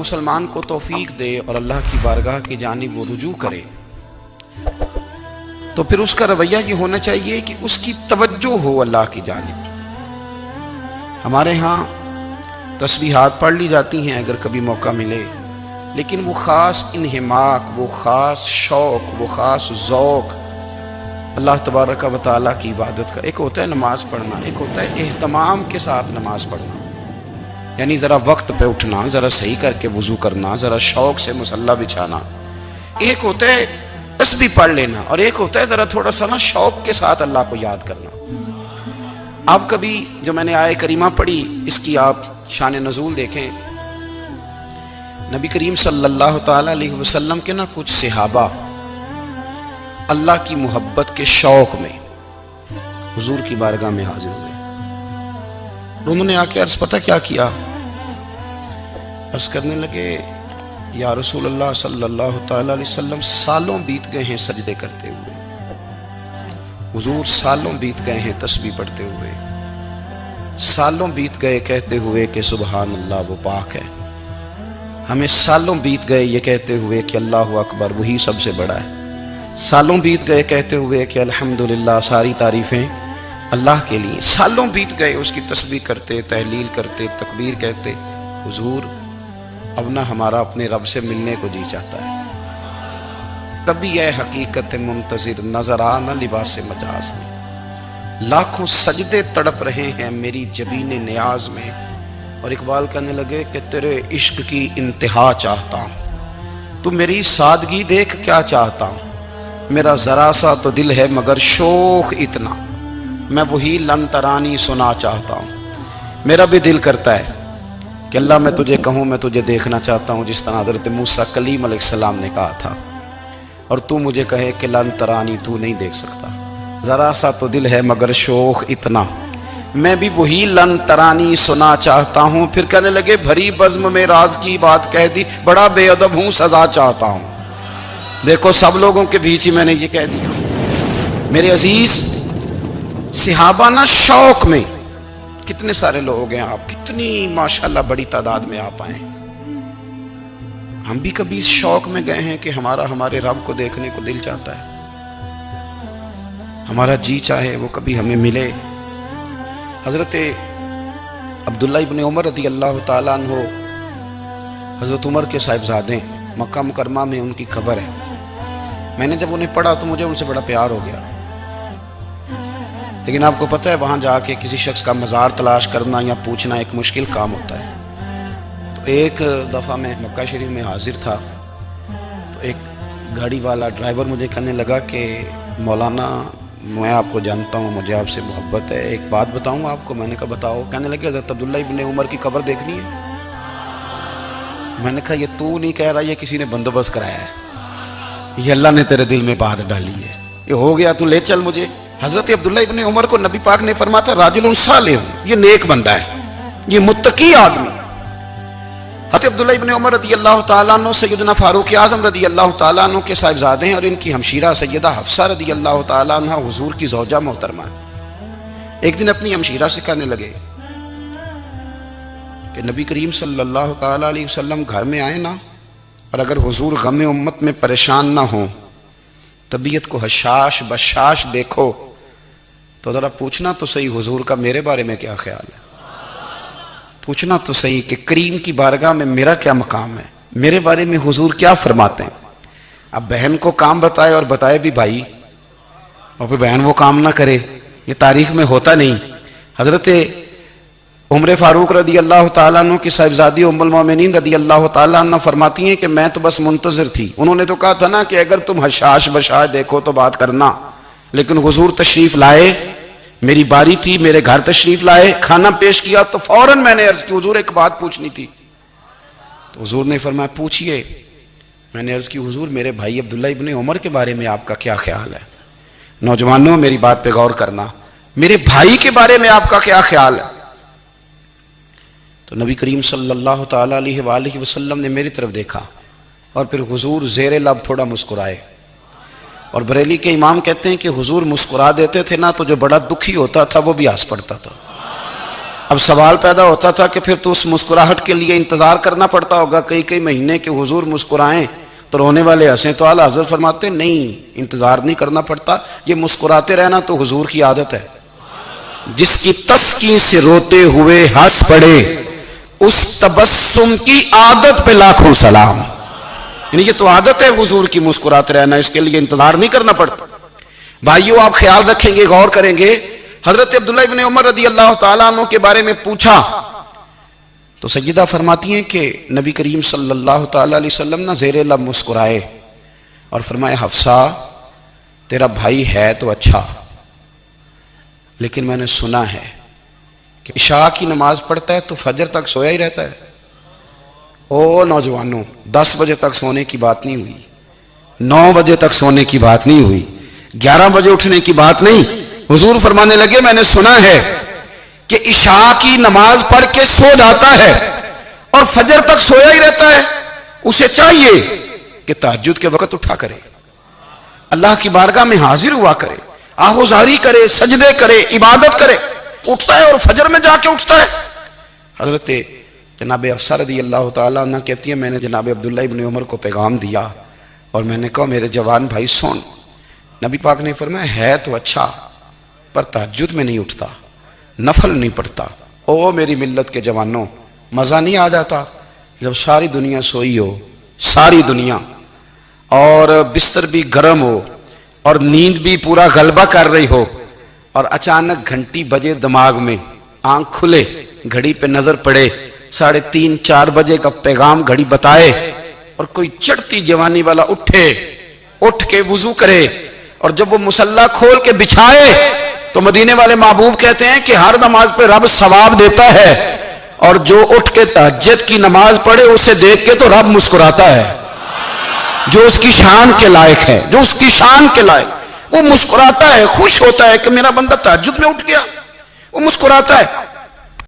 مسلمان کو توفیق دے اور اللہ کی بارگاہ کی جانب وہ رجوع کرے تو پھر اس کا رویہ یہ ہونا چاہیے کہ اس کی توجہ ہو اللہ کی جانب۔ ہمارے ہاں تسبیحات پڑھ لی جاتی ہیں اگر کبھی موقع ملے، لیکن وہ خاص انہماک، وہ خاص شوق، وہ خاص ذوق اللہ تبارک و تعالیٰ کی عبادت کا، ایک ہوتا ہے نماز پڑھنا، ایک ہوتا ہے اہتمام کے ساتھ نماز پڑھنا، یعنی ذرا وقت پہ اٹھنا، ذرا صحیح کر کے وضو کرنا، ذرا شوق سے مصلی بچھانا۔ ایک ہوتا ہے تسبیح پڑھ لینا، اور ایک ہوتا ہے ذرا تھوڑا سا نا شوق کے ساتھ اللہ کو یاد کرنا۔ آپ کبھی جو میں نے آیہ کریمہ پڑھی اس کی آپ شان نزول دیکھیں، نبی کریم صلی اللہ تعالیٰ علیہ وسلم کے نا کچھ صحابہ اللہ کی محبت کے شوق میں حضور کی بارگاہ میں حاضر ہوئے، اور انہوں نے آ کے عرض پتہ کیا کیا، عرض کرنے لگے یا رسول اللہ صلی اللہ تعالیٰ علیہ وسلم سالوں بیت گئے ہیں سجدے کرتے ہوئے، حضور سالوں بیت گئے ہیں تسبیح پڑھتے ہوئے، سالوں بیت گئے کہتے ہوئے کہ سبحان اللہ وہ پاک ہے، ہمیں سالوں بیت گئے یہ کہتے ہوئے کہ اللہ اکبر وہی سب سے بڑا ہے، سالوں بیت گئے کہتے ہوئے کہ الحمدللہ ساری تعریفیں اللہ کے لیے، سالوں بیت گئے اس کی تسبیح کرتے، تحلیل کرتے، تکبیر کہتے۔ حضور اب نہ ہمارا اپنے رب سے ملنے کو جی چاہتا ہے، تبھی اے حقیقت منتظر نظر آنا لباس مجاز میں، لاکھوں سجدے تڑپ رہے ہیں میری جبین نیاز میں، اور اقبال کہنے لگے کہ تیرے عشق کی انتہا چاہتا ہوں، تو میری سادگی دیکھ کیا چاہتا ہوں، میرا ذرا سا تو دل ہے مگر شوق اتنا، میں وہی لن ترانی سنا چاہتا ہوں۔ میرا بھی دل کرتا ہے کہ اللہ میں تجھے کہوں میں تجھے دیکھنا چاہتا ہوں، جس طرح حضرت موسیٰ کلیم علیہ السلام نے کہا تھا، اور تو مجھے کہے کہ لن ترانی تو نہیں دیکھ سکتا، ذرا سا تو دل ہے مگر شوق اتنا، میں بھی وہی لن ترانی سنا چاہتا ہوں۔ پھر کہنے لگے بھری بزم میں راز کی بات کہہ دی، بڑا بے ادب ہوں سزا چاہتا ہوں۔ دیکھو سب لوگوں کے بیچ ہی میں نے یہ کہہ دیا۔ میرے عزیز صحابہ نا شوق میں، کتنے سارے لوگ ہیں آپ، کتنی ماشاءاللہ بڑی تعداد میں آپ آئے ہیں، ہم بھی کبھی اس شوق میں گئے ہیں کہ ہمارے رب کو دیکھنے کو دل چاہتا ہے، ہمارا جی چاہے وہ کبھی ہمیں ملے۔ حضرت عبداللہ ابن عمر رضی اللہ تعالیٰ عنہ حضرت عمر کے صاحبزادے، مکہ مکرمہ میں ان کی قبر ہے، میں نے جب انہیں پڑھا تو مجھے ان سے بڑا پیار ہو گیا، لیکن آپ کو پتہ ہے وہاں جا کے کسی شخص کا مزار تلاش کرنا یا پوچھنا ایک مشکل کام ہوتا ہے۔ تو ایک دفعہ میں مکہ شریف میں حاضر تھا، تو ایک گاڑی والا ڈرائیور مجھے کہنے لگا کہ مولانا میں آپ کو جانتا ہوں، مجھے آپ سے محبت ہے، ایک بات بتاؤں آپ کو۔ میں نے کہا بتاؤ۔ کہنے لگے حضرت عبداللہ ابن عمر کی قبر دیکھنی ہے؟ میں نے کہا یہ تو نہیں کہہ رہا، یہ کسی نے بندوبست کرایا ہے، یہ اللہ نے تیرے دل میں بات ڈالی ہے، یہ ہو گیا تو لے چل مجھے۔ حضرت عبداللہ ابن عمر کو نبی پاک نے فرمایا تھا راجل صالح، یہ نیک بندہ ہے، یہ متقی آدمی۔ حضرت عبداللہ ابن عمر رضی اللہ تعالیٰ عنہ سیدنا فاروق اعظم رضی اللہ تعالیٰ عنہ کے صاحبزادے ہیں، اور ان کی ہمشیرہ سیدہ حفصہ رضی اللہ تعالیٰ عنہ حضور کی زوجہ محترمہ۔ ایک دن اپنی ہمشیرہ سے کہنے لگے کہ نبی کریم صلی اللہ تعالیٰ علیہ وسلم گھر میں آئے نا، اور اگر حضور غم امت میں پریشان نہ ہوں، طبیعت کو حشاش بشاش دیکھو، تو ذرا پوچھنا تو صحیح حضور کا میرے بارے میں کیا خیال ہے، پوچھنا تو صحیح کہ کریم کی بارگاہ میں میرا کیا مقام ہے، میرے بارے میں حضور کیا فرماتے ہیں۔ اب بہن کو کام بتائے، اور بتائے بھی بھائی، اور پھر بہن وہ کام نہ کرے، یہ تاریخ میں ہوتا نہیں۔ حضرت عمر فاروق رضی اللہ تعالیٰ عنہ کی صاحبزادی ام المومنین رضی اللہ تعالیٰ عنہ فرماتی ہیں کہ میں تو بس منتظر تھی، انہوں نے تو کہا تھا نا کہ اگر تم حشاش بشاش دیکھو تو بات کرنا، لیکن حضور تشریف لائے، میری باری تھی، میرے گھر تشریف لائے، کھانا پیش کیا تو فوراً میں نے عرض کی حضور ایک بات پوچھنی تھی، تو حضور نے فرمایا پوچھئے۔ میں نے عرض کی حضور میرے بھائی عبداللہ ابن عمر کے بارے میں آپ کا کیا خیال ہے؟ نوجوانوں میری بات پہ غور کرنا، میرے بھائی کے بارے میں آپ کا کیا خیال ہے؟ تو نبی کریم صلی اللہ تعالیٰ علیہ وآلہ وسلم نے میری طرف دیکھا، اور پھر حضور زیر لب تھوڑا مسکرائے، اور بریلی کے امام کہتے ہیں کہ حضور مسکرا دیتے تھے نا تو جو بڑا دکھی ہوتا تھا وہ بھی ہنس پڑتا تھا۔ اب سوال پیدا ہوتا تھا کہ پھر تو اس مسکراہٹ کے لیے انتظار کرنا پڑتا ہوگا کئی مہینے کہ حضور مسکرائیں تو رونے والے ہنسیں، تو اعلیٰ حضرت فرماتے نہیں، انتظار نہیں کرنا پڑتا، یہ مسکراتے رہنا تو حضور کی عادت ہے۔ جس کی تسکین سے روتے ہوئے ہنس پڑے اس تبسم کی عادت پہ لاکھوں سلام۔ یعنی یہ تو عادت ہے حضور کی مسکراتے رہنا، اس کے لیے انتظار نہیں کرنا پڑتا۔ بھائیو آپ خیال رکھیں گے، غور کریں گے، حضرت عبداللہ ابن عمر رضی اللہ تعالیٰ عنہ کے بارے میں پوچھا تو سیدہ فرماتی ہیں کہ نبی کریم صلی اللہ تعالیٰ علیہ وسلم نہ زیر لب مسکرائے اور فرمایا حفصہ تیرا بھائی ہے تو اچھا، لیکن میں نے سنا ہے کہ عشاء کی نماز پڑھتا ہے تو فجر تک سویا ہی رہتا ہے۔ او نوجوانوں، 10 بجے تک سونے کی بات نہیں ہوئی، 9 بجے تک سونے کی بات نہیں ہوئی، 11 بجے اٹھنے کی بات نہیں۔ حضور فرمانے لگے میں نے سنا ہے کہ عشاء کی نماز پڑھ کے سو جاتا ہے اور فجر تک سویا ہی رہتا ہے، اسے چاہیے کہ تہجد کے وقت اٹھا کرے، اللہ کی بارگاہ میں حاضر ہوا کرے، آہوزاری کرے، سجدے کرے، عبادت کرے، اٹھتا ہے اور فجر میں جا کے اٹھتا ہے۔ حضرت جناب حفصہ رضی اللہ تعالیٰ عنہ کہتی ہے میں نے جناب عبداللہ ابن عمر کو پیغام دیا اور میں نے کہا میرے جوان بھائی سن، نبی پاک نے فرمایا ہے تو اچھا پر تہجد میں نہیں اٹھتا، نفل نہیں پڑھتا۔ او میری ملت کے جوانوں، مزہ نہیں آ جاتا جب ساری دنیا سوئی ہو، ساری دنیا، اور بستر بھی گرم ہو اور نیند بھی پورا غلبہ کر رہی ہو، اور اچانک گھنٹی بجے دماغ میں، آنکھ کھلے، گھڑی پہ نظر پڑے، 3:30 4 بجے کا پیغام گھڑی بتائے، اور کوئی چڑھتی جوانی والا اٹھ کے وضو کرے، اور جب وہ مصلی کھول کے بچھائے تو مدینے والے محبوب کہتے ہیں کہ ہر نماز پہ رب ثواب دیتا ہے، اور جو اٹھ کے تہجد کی نماز پڑھے اسے دیکھ کے تو رب مسکراتا ہے، جو اس کی شان کے لائق ہے، جو اس کی شان کے لائق، وہ مسکراتا ہے، خوش ہوتا ہے کہ میرا بندہ تہجد میں اٹھ گیا، وہ مسکراتا ہے۔